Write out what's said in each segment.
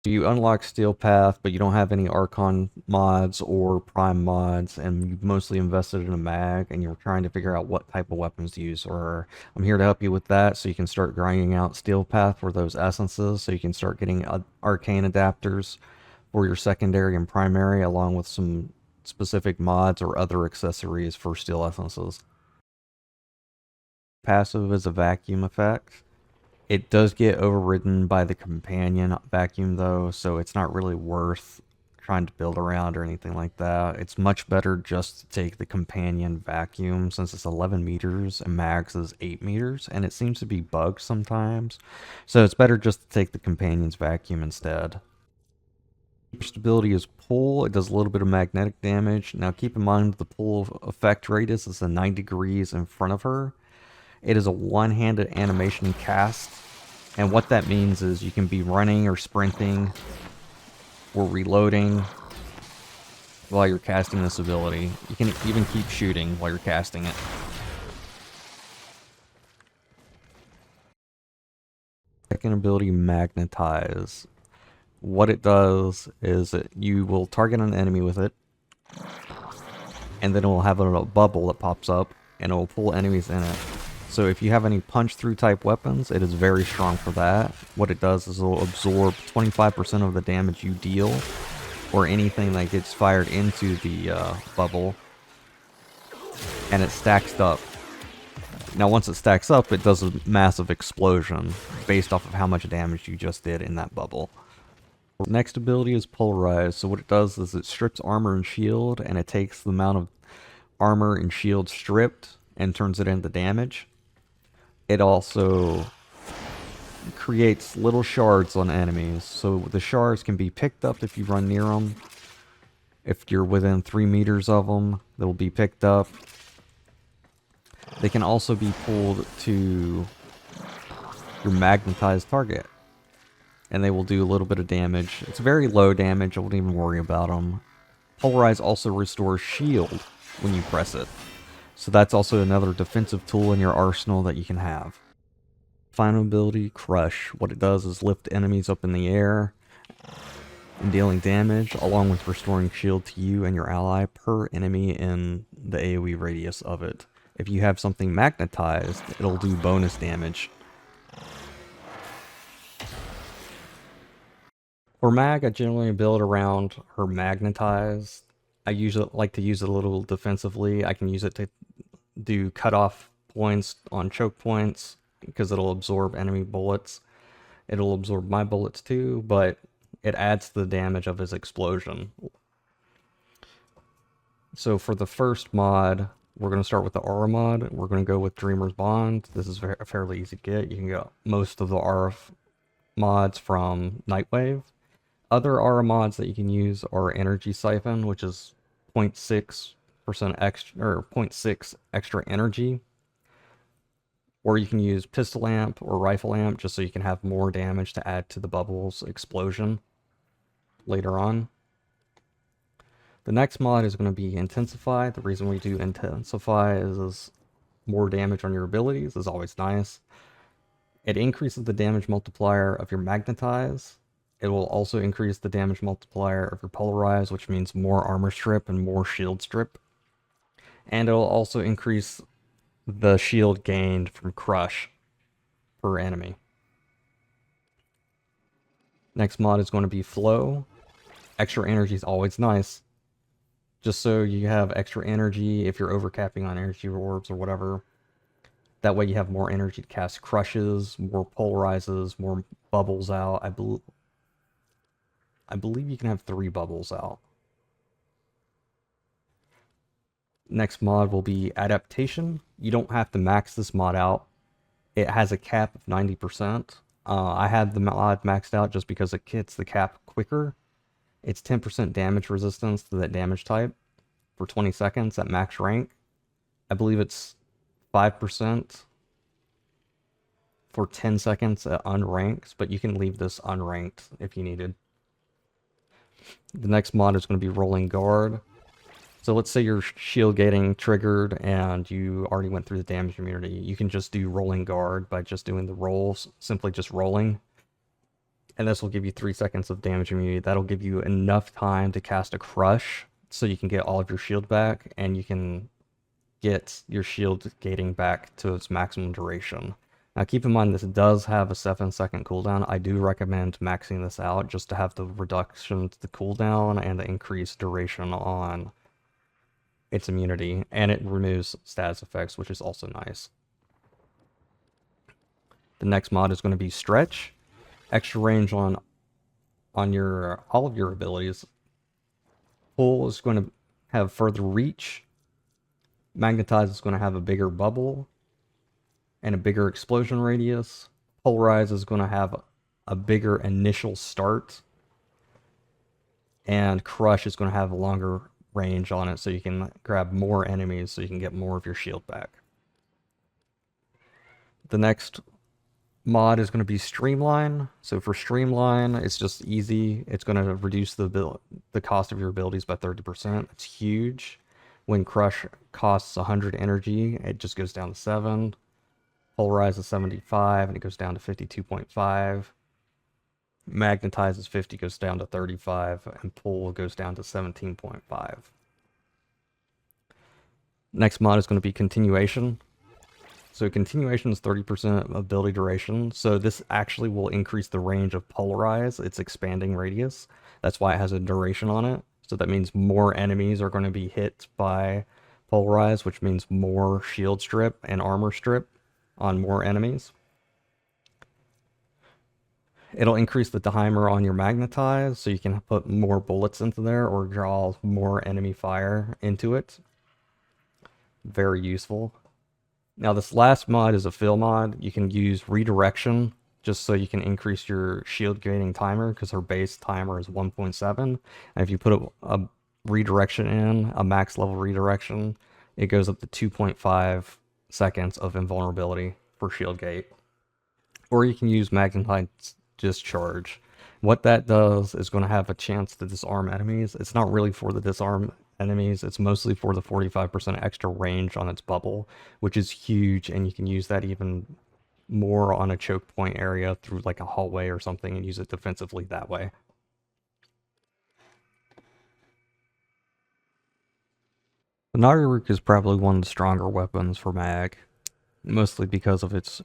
You unlock Steel Path, but you don't have any Archon mods or Prime mods, and you've mostly invested in a mag, and you're trying to figure out what type of weapons to use. Or I'm here to help you with that, so you can start grinding out Steel Path for those essences, so you can start getting arcane adapters for your secondary and primary, along with some specific mods or other accessories for Steel essences. Passive is a vacuum effect. It does get overridden by the companion vacuum though, so it's not really worth trying to build around or anything like that. It's much better just to take the companion vacuum since it's 11 meters and max is 8 meters, and it seems to be bugged sometimes. So it's better just to take the companion's vacuum instead. First ability is pull. It does a little bit of magnetic damage. Now keep in mind the pull effect radius is a 9 degrees in front of her. It is a one-handed animation cast, and what that means is you can be running or sprinting or reloading while you're casting this ability. You can even keep shooting while you're casting it. Second ability, Magnetize. What it does is you will target an enemy with it, and then it will have a little bubble that pops up, and it will pull enemies in it. So if you have any punch-through type weapons, it is very strong for that. What it does is it will absorb 25% of the damage you deal, or anything that gets fired into the bubble, and it stacks up. Now once it stacks up, it does a massive explosion based off of how much damage you just did in that bubble. Next ability is Polarize. So what it does is it strips armor and shield, and it takes the amount of armor and shield stripped and turns it into damage. It also creates little shards on enemies. So the shards can be picked up if you run near them. If you're within 3 meters of them, they'll be picked up. They can also be pulled to your magnetized target, and they will do a little bit of damage. It's very low damage, I wouldn't even worry about them. Polarize also restores shield when you press it. So that's also another defensive tool in your arsenal that you can have. Final ability, Crush. What it does is lift enemies up in the air and dealing damage, along with restoring shield to you and your ally per enemy in the AoE radius of it. If you have something magnetized, it'll do bonus damage. For mag, I generally build around her magnetized. I usually like to use it a little defensively. I can use it to do cutoff points on choke points because it'll absorb enemy bullets. It'll absorb my bullets too, but it adds to the damage of his explosion. So for the first mod, we're going to start with the Aura mod. We're going to go with Dreamer's Bond. This is fairly easy to get. You can get most of the Aura mods from Nightwave. Other Aura mods that you can use are Energy Siphon, which is 0.6% extra, or 0.6 extra energy. Or you can use Pistol Amp or Rifle Amp just so you can have more damage to add to the bubble's explosion later on. The next mod is going to be Intensify. The reason we do Intensify is more damage on your abilities is always nice. It increases the damage multiplier of your Magnetize. It will also increase the damage multiplier of your Polarize, which means more armor strip and more shield strip. And it will also increase the shield gained from Crush per enemy. Next mod is going to be Flow. Extra energy is always nice. Just so you have extra energy if you're overcapping on energy orbs or whatever. That way you have more energy to cast crushes, more polarizes, more bubbles out. I believe you can have 3 bubbles out. Next mod will be Adaptation. You don't have to max this mod out. It has a cap of 90%. I had the mod maxed out just because it hits the cap quicker. It's 10% damage resistance to that damage type for 20 seconds at max rank. I believe it's 5% for 10 seconds at unranked, but you can leave this unranked if you needed. The next mod is going to be Rolling Guard. So let's say your shield getting triggered and you already went through the damage immunity. You can just do Rolling Guard by just doing the rolls, simply just rolling. And this will give you 3 seconds of damage immunity. That'll give you enough time to cast a Crush so you can get all of your shield back, and you can get your shield gating back to its maximum duration. Now keep in mind this does have a 7-second cooldown. I do recommend maxing this out just to have the reduction to the cooldown and the increased duration on its immunity, and it removes status effects, which is also nice. The next mod is going to be Stretch. Extra range on your all of your abilities. Pull is going to have further reach. Magnetize is going to have a bigger bubble and a bigger explosion radius. Polarize is going to have a bigger initial start. And Crush is going to have a longer range on it, so you can grab more enemies so you can get more of your shield back. The next mod is going to be Streamline. So for Streamline, it's just easy. It's going to reduce the cost of your abilities by 30%. It's huge. When Crush costs 100 energy, it just goes down to 7. Polarize is 75, and it goes down to 52.5. Magnetize is 50, goes down to 35, and Pull goes down to 17.5. Next mod is going to be Continuation. So Continuation is 30% ability duration, so this actually will increase the range of Polarize, its expanding radius. That's why it has a duration on it. So that means more enemies are going to be hit by Polarize, which means more shield strip and armor strip on more enemies. It'll increase the timer on your Magnetize, so you can put more bullets into there or draw more enemy fire into it. Very useful. Now this last mod is a fill mod. You can use Redirection just so you can increase your shield gating timer, because her base timer is 1.7. And if you put a redirection in, a max level redirection, it goes up to 2.5 seconds of invulnerability for shield gate. Or you can use Magnetite Discharge. What that does is going to have a chance to disarm enemies. It's not really for the disarm enemies, it's mostly for the 45% extra range on its bubble, which is huge, and you can use that even more on a choke point area through like a hallway or something and use it defensively that way. The Naggarok is probably one of the stronger weapons for Mag, mostly because of its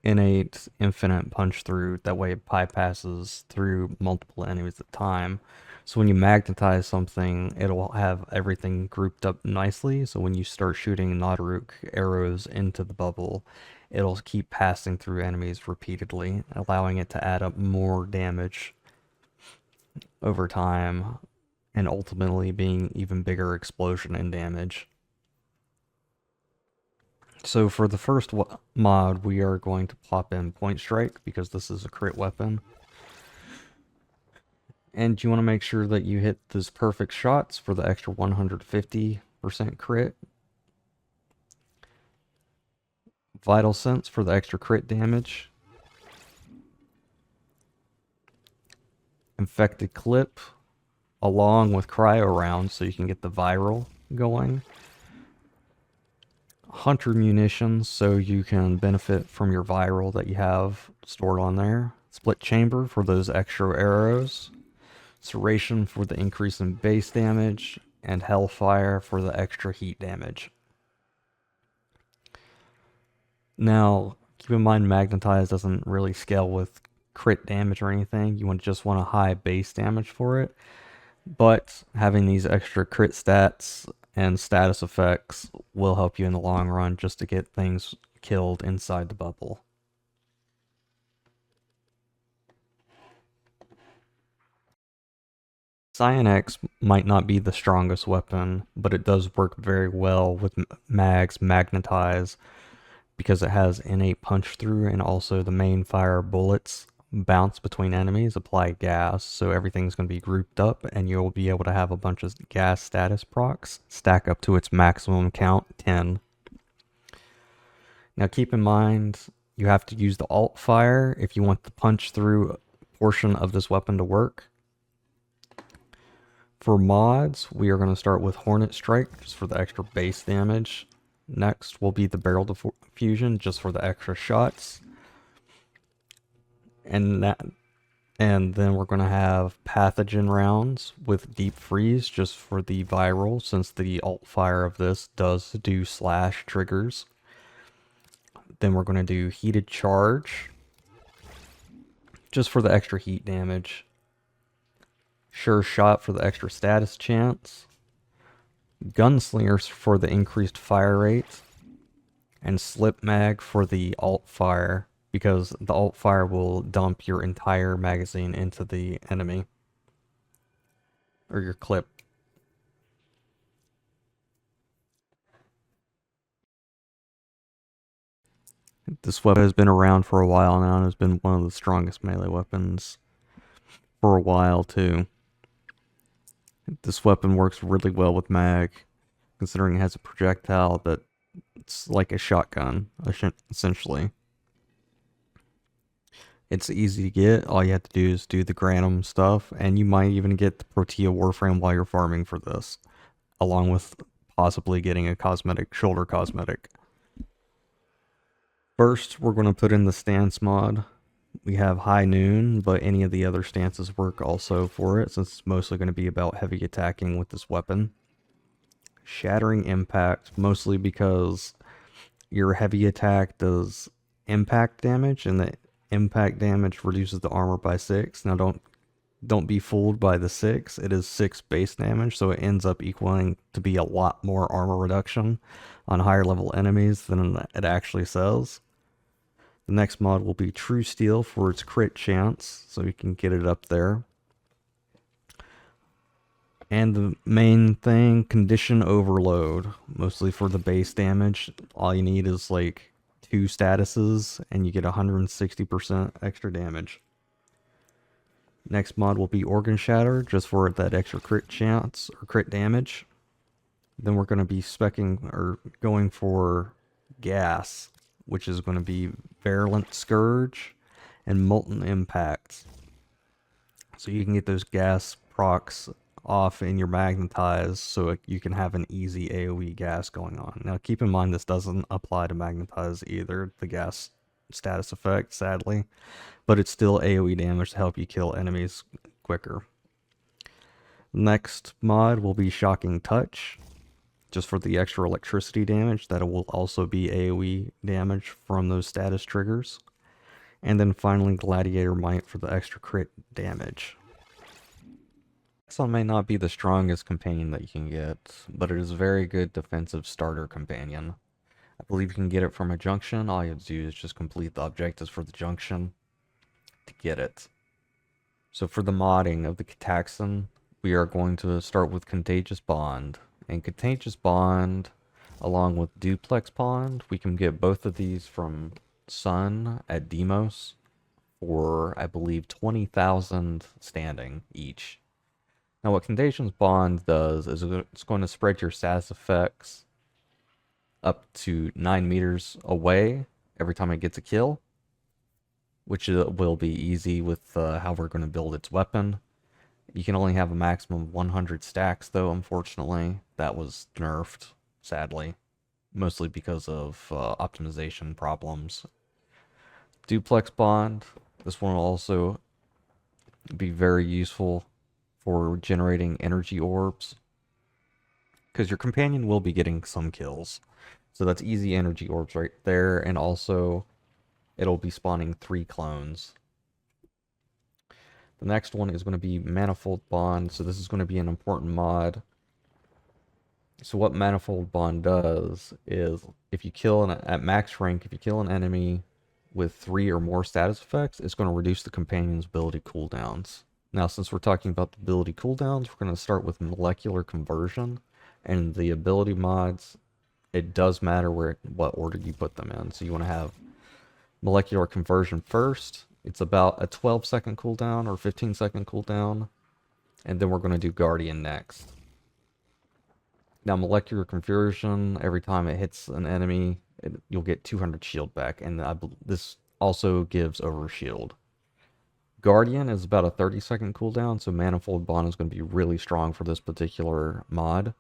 innate infinite punch through. That way it bypasses through multiple enemies at a time. So when you magnetize something, it'll have everything grouped up nicely. So when you start shooting Naggarok arrows into the bubble, it'll keep passing through enemies repeatedly, allowing it to add up more damage over time, and ultimately being even bigger explosion and damage. So for the first mod, we are going to plop in Point Strike, because this is a crit weapon. And you want to make sure that you hit those perfect shots for the extra 150% crit. Vital Sense for the extra crit damage. Infected Clip along with Cryo Round, so you can get the viral going. Hunter Munitions, so you can benefit from your viral that you have stored on there. Split Chamber for those extra arrows. Serration for the increase in base damage. And Hellfire for the extra heat damage. Now, keep in mind Magnetize doesn't really scale with crit damage or anything. You just want a high base damage for it. But having these extra crit stats and status effects will help you in the long run just to get things killed inside the bubble. Cyan-X might not be the strongest weapon, but it does work very well with Mag's Magnetize, because it has innate punch through, and also the main fire bullets bounce between enemies, apply gas, so everything's going to be grouped up, and you'll be able to have a bunch of gas status procs stack up to its maximum count, 10. Now keep in mind, you have to use the alt fire if you want the punch through portion of this weapon to work. For mods, we are going to start with Hornet Strike, just for the extra base damage. Next will be the Barrel Diffusion, just for the extra shots. And And then we're going to have pathogen rounds with deep freeze just for the viral, since the alt fire of this does do slash triggers. Then we're going to do heated charge just for the extra heat damage. Sure shot for the extra status chance. Gunslingers for the increased fire rate. And slip mag for the alt fire, because the alt fire will dump your entire magazine into the enemy. Or your clip. This weapon has been around for a while now and has been one of the strongest melee weapons for a while too. This weapon works really well with mag, considering it has a projectile that it's like a shotgun, essentially. It's easy to get. All you have to do is do the Granum stuff, and you might even get the Protea Warframe while you're farming for this, along with possibly getting a cosmetic, shoulder cosmetic. First, we're going to put in the stance mod. We have High Noon, but any of the other stances work also for it, since it's mostly going to be about heavy attacking with this weapon. Shattering Impact, mostly because your heavy attack does impact damage, and the impact damage reduces the armor by 6. Now don't be fooled by the 6. It is 6 base damage, so it ends up equaling to be a lot more armor reduction on higher level enemies than it actually says. The next mod will be True Steel for its crit chance, so you can get it up there. And the main thing, Condition Overload, mostly for the base damage. All you need is like 2 statuses, and you get 160% extra damage. Next mod will be Organ Shatter, just for that extra crit chance, or crit damage. Then we're going to be going for Gas, which is going to be Virulent Scourge and Molten Impact. So you can get those gas procs off in your Magnetize, so you can have an easy AoE gas going on. Now keep in mind this doesn't apply to Magnetize either, the gas status effect, sadly, but it's still AoE damage to help you kill enemies quicker. Next mod will be Shocking Touch, just for the extra electricity damage. That will also be AoE damage from those status triggers. And then finally Gladiator Might for the extra crit damage. This one may not be the strongest companion that you can get, but it is a very good defensive starter companion. I believe you can get it from a junction. All you have to do is just complete the objectives for the junction to get it. So for the modding of the Cataxen, we are going to start with Contagious Bond. And Contagious Bond, along with Duplex Bond, we can get both of these from Sun at Deimos for, I believe, 20,000 standing each. Now what Contagious Bond does is it's going to spread your status effects up to 9 meters away every time it gets a kill, which will be easy with how we're going to build its weapon. You can only have a maximum of 100 stacks, though, unfortunately. That was nerfed, sadly, mostly because of optimization problems. Duplex Bond, this one will also be very useful for generating energy orbs, because your companion will be getting some kills. So that's easy energy orbs right there, and also it'll be spawning 3 clones. The next one is going to be Manifold Bond, so this is going to be an important mod. So what Manifold Bond does is, if you kill at max rank, if you kill an enemy with 3 or more status effects, it's going to reduce the companion's ability cooldowns. Now, since we're talking about the ability cooldowns, we're going to start with Molecular Conversion, and the ability mods, it does matter what order you put them in. So you want to have Molecular Conversion first. It's about a 12-second cooldown or 15-second cooldown, and then we're going to do Guardian next. Now, Molecular Conversion, every time it hits an enemy, you'll get 200 shield back, and this also gives Overshield. Guardian is about a 30-second cooldown, so Manifold Bond is going to be really strong for this particular mod.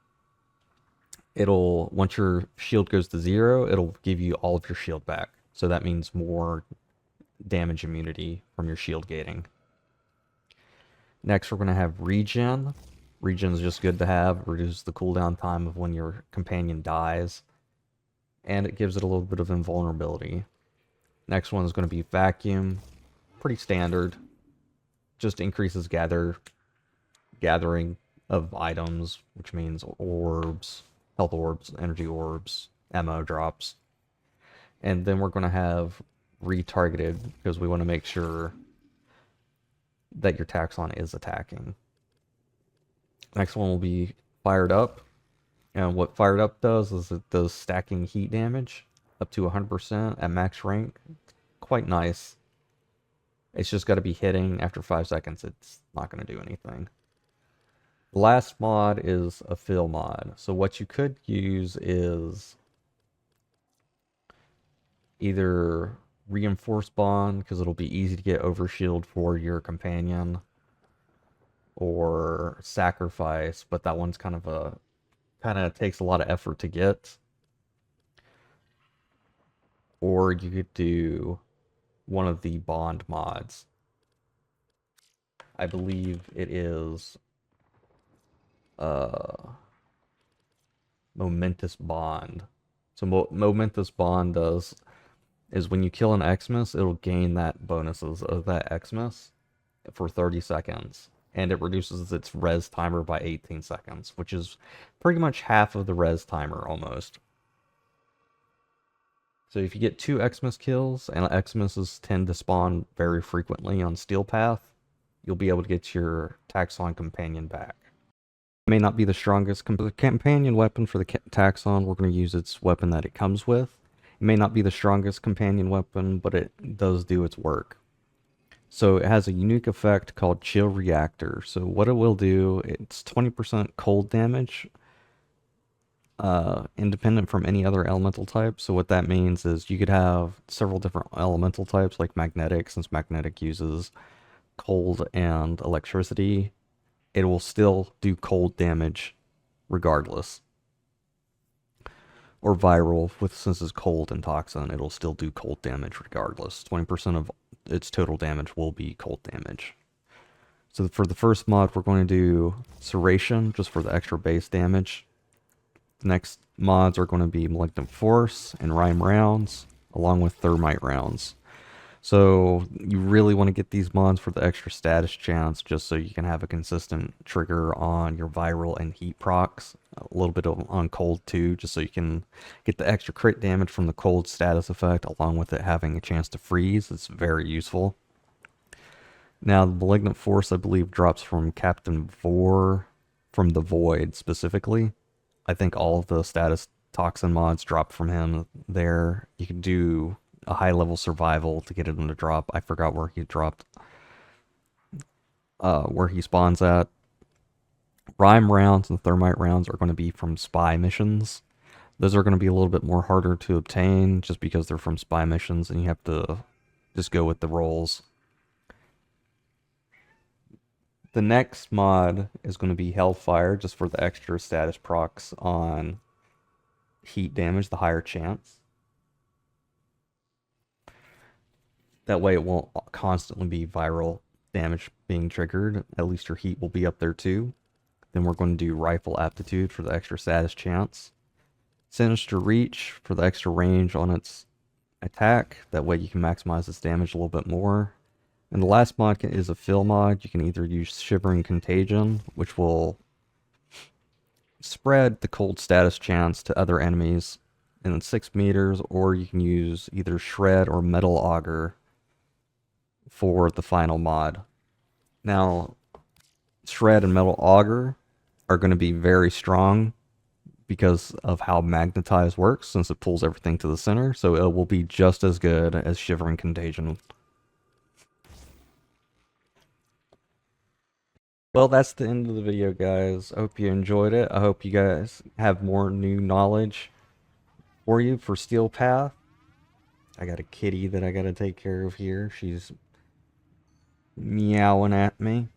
Once your shield goes to 0, it'll give you all of your shield back. So that means more damage immunity from your shield gating. Next, we're going to have regen. Regen is just good to have. Reduces the cooldown time of when your companion dies. And it gives it a little bit of invulnerability. Next one is going to be vacuum. Pretty standard. Just increases gathering of items, which means orbs, health orbs, energy orbs, ammo drops. And then we're going to have retargeted because we want to make sure that your Taxxon is attacking. Next one will be fired up. And what fired up does is it does stacking heat damage up to 100% at max rank. Quite nice. It's just got to be hitting after 5 seconds. It's not going to do anything. The last mod is a fill mod. So what you could use is either reinforced bond, because it'll be easy to get overshield for your companion, or sacrifice, but that one's kind of takes a lot of effort to get. Or you could do one of the bond mods. I believe it is Momentous Bond. So Momentous Bond is when you kill an Xmas, it'll gain that bonuses of that Xmas for 30 seconds. And it reduces its res timer by 18 seconds, which is pretty much half of the res timer almost. So if you get 2 Xmas kills, and Xmas tend to spawn very frequently on Steel Path, you'll be able to get your Taxxon companion back. It may not be the strongest companion weapon for the Taxxon. We're going to use its weapon that it comes with. It may not be the strongest companion weapon, but it does do its work. So it has a unique effect called Chill Reactor. So what it will do, it's 20% cold damage, independent from any other elemental type. So what that means is you could have several different elemental types like magnetic, since magnetic uses cold and electricity. It will still do cold damage regardless. Or viral, since it's cold and toxin, it'll still do cold damage regardless. 20% of its total damage will be cold damage. So for the first mod, we're going to do Serration, just for the extra base damage. The next mods are going to be Malignant Force and Rime rounds, along with Thermite rounds. So you really want to get these mods for the extra status chance, just so you can have a consistent trigger on your viral and heat procs. A little bit on cold too, just so you can get the extra crit damage from the cold status effect, along with it having a chance to freeze. It's very useful. Now, the Malignant Force, I believe, drops from Captain Vor, from the Void specifically. I think all of the status toxin mods drop from him there. You can do a high level survival to get him to drop. I forgot where he dropped, where he spawns at. Rime rounds and Thermite rounds are going to be from spy missions. Those are going to be a little bit more harder to obtain just because they're from spy missions and you have to just go with the rolls. The next mod is going to be Hellfire, just for the extra status procs on heat damage, the higher chance. That way it won't constantly be viral damage being triggered. At least your heat will be up there too. Then we're going to do Rifle Aptitude for the extra status chance. Sinister Reach for the extra range on its attack. That way you can maximize its damage a little bit more. And the last mod is a fill mod. You can either use Shivering Contagion, which will spread the cold status chance to other enemies in 6 meters, or you can use either Shred or Metal Auger for the final mod. Now, Shred and Metal Auger are going to be very strong because of how Magnetize works, since it pulls everything to the center, so it will be just as good as Shivering Contagion. Well, that's the end of the video, guys. I hope you enjoyed it. I hope you guys have more new knowledge for you for Steel Path. I got a kitty that I gotta take care of here. She's meowing at me.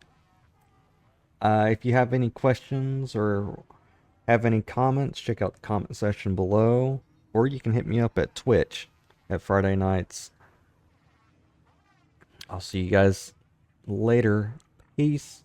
If you have any questions or have any comments, check out the comment section below. Or you can hit me up at Twitch at Friday nights. I'll see you guys later. Peace.